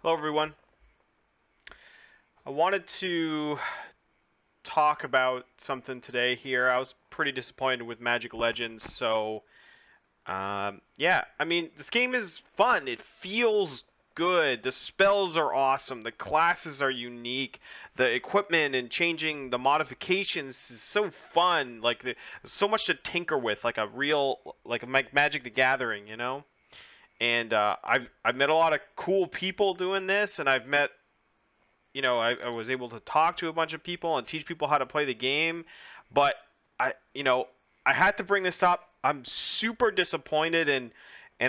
Hello, everyone. I wanted to talk about something today here. I was pretty disappointed with Magic Legends, so yeah. I mean, this game is fun. It feels good. The spells are awesome. The classes are unique. The equipment and changing the modifications is so fun. There's so much to tinker with, like a real, like a Magic the Gathering, you know. And I've met a lot of cool people doing this, and I've met I was able to talk to a bunch of people and teach people how to play the game, but I had to bring this up. I'm super disappointed and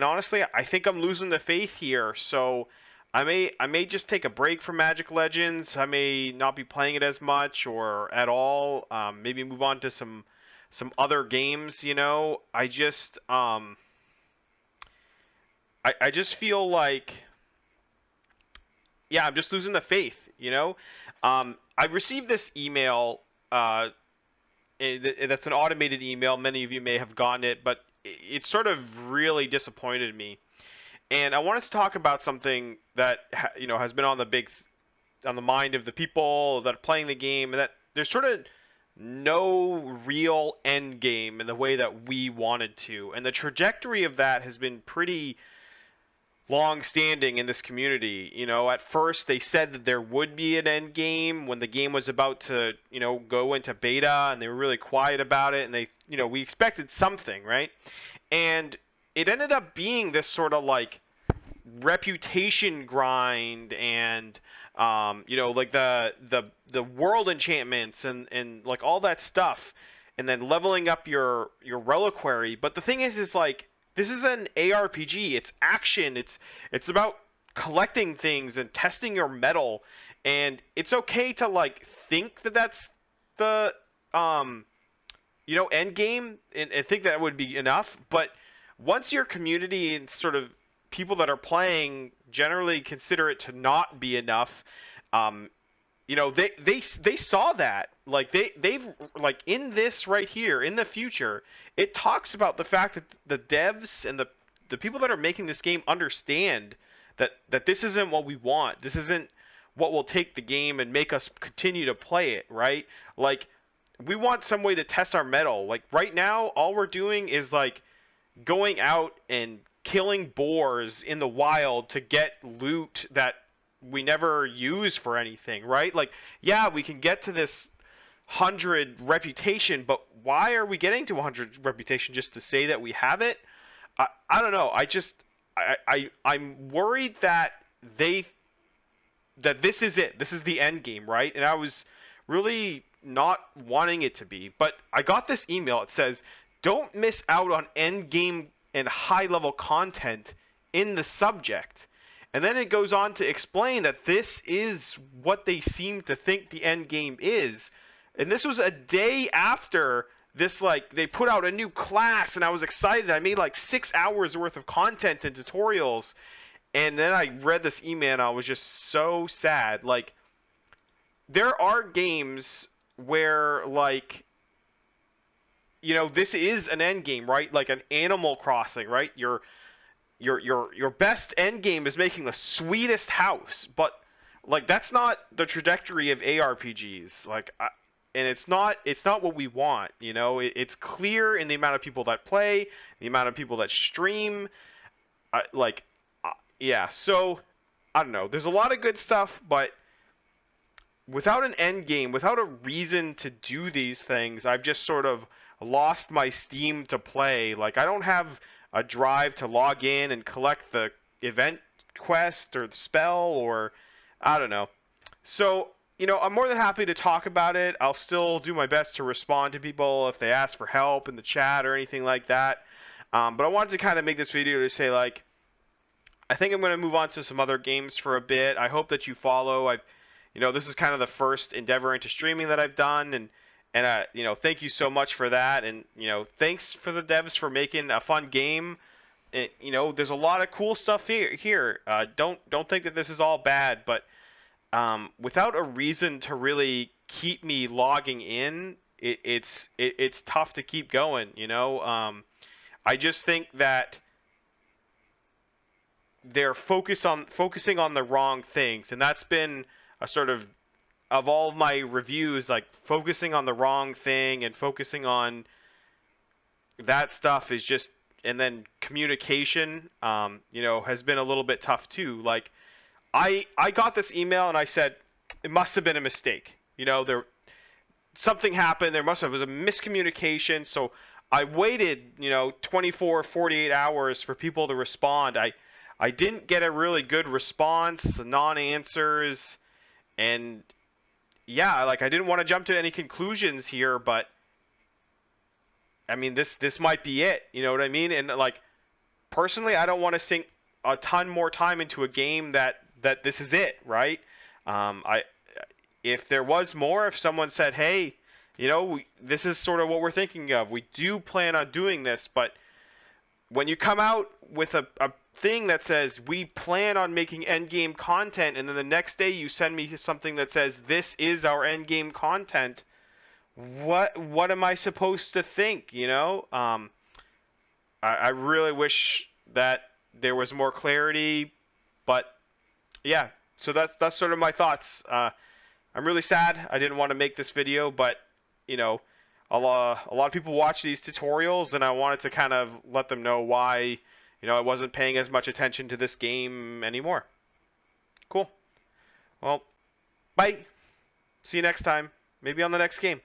honestly, I think I'm losing the faith here. So I may just take a break from Magic Legends. I may not be playing it as much or at all. Maybe move on to some other games. I just feel like yeah, I'm just losing the faith. I received this email. That's an automated email. Many of you may have gotten it, but it sort of really disappointed me. And I wanted to talk about something that has been on the mind of the people that are playing the game, and that there's sort of no real end game in the way that we wanted to, and the trajectory of that has been pretty long standing in this community. At first they said that there would be an end game when the game was about to, go into beta, and they were really quiet about it, and we expected something, right? And it ended up being this sort of like reputation grind and like the world enchantments and like all that stuff, and then leveling up your reliquary. But the thing is like this is an ARPG. It's action. It's about collecting things and testing your metal, and it's okay to like think that that's the end game, and think that would be enough. But once your community and sort of people that are playing generally consider it to not be enough, um, they saw that, like they've like in this right here in the future, it talks about the fact that the devs and the people that are making this game understand that this isn't what we want. This isn't what will take the game and make us continue to play it, right? Like we want some way to test our metal. Like right now, all we're doing is like going out and killing boars in the wild to get loot that we never use for anything, right? Like, yeah, we can get to this 100 reputation, but why are we getting to 100 reputation just to say that we have it? I don't know. I'm worried that they that this is it. This is the end game, right? And I was really not wanting it to be. But I got this email. It says, "Don't miss out on end game and high level content in the subject." And then it goes on to explain that this is what they seem to think the end game is. And this was a day after this, like they put out a new class, and I was excited. I made like 6 hours worth of content and tutorials, and then I read this email and I was just so sad. Like there are games where like this is an end game, right? Like an Animal Crossing, right? Your best end game is making the sweetest house, but like that's not the trajectory of ARPGs. And it's not what we want. It's clear in the amount of people that play, the amount of people that stream. Like yeah, so I don't know. There's a lot of good stuff, but without an end game, without a reason to do these things, I've just sort of lost my steam to play. Like I don't have a drive to log in and collect the event quest or the spell, or I don't know. So, I'm more than happy to talk about it. I'll still do my best to respond to people if they ask for help in the chat or anything like that. But I wanted to kind of make this video to say, like, I think I'm going to move on to some other games for a bit. I hope that you follow. This is kind of the first endeavor into streaming that I've done, and thank you so much for that. And thanks for the devs for making a fun game. And, there's a lot of cool stuff here. Don't think that this is all bad, but without a reason to really keep me logging in, it's tough to keep going. I just think that they're focusing on the wrong things, and that's been a sort of all of my reviews, like focusing on the wrong thing and focusing on that stuff is just, and then communication, has been a little bit tough too. Like I got this email and I said it must have been a mistake. There something happened. There must have it was a miscommunication. So I waited, 24, 48 hours for people to respond. I didn't get a really good response, non-answers, and yeah, like I didn't want to jump to any conclusions here, but I mean this might be it. You know what I mean? And like personally, I don't want to sink a ton more time into a game that this is it, right? I if there was more, if someone said, hey, this is sort of what we're thinking of. We do plan on doing this, but when you come out with a thing that says we plan on making endgame content, and then the next day you send me something that says this is our endgame content, what am I supposed to think? I really wish that there was more clarity, but yeah. So that's sort of my thoughts. I'm really sad I didn't want to make this video, but a lot of people watch these tutorials, and I wanted to kind of let them know why I wasn't paying as much attention to this game anymore. Cool. Well, bye. See you next time. Maybe on the next game.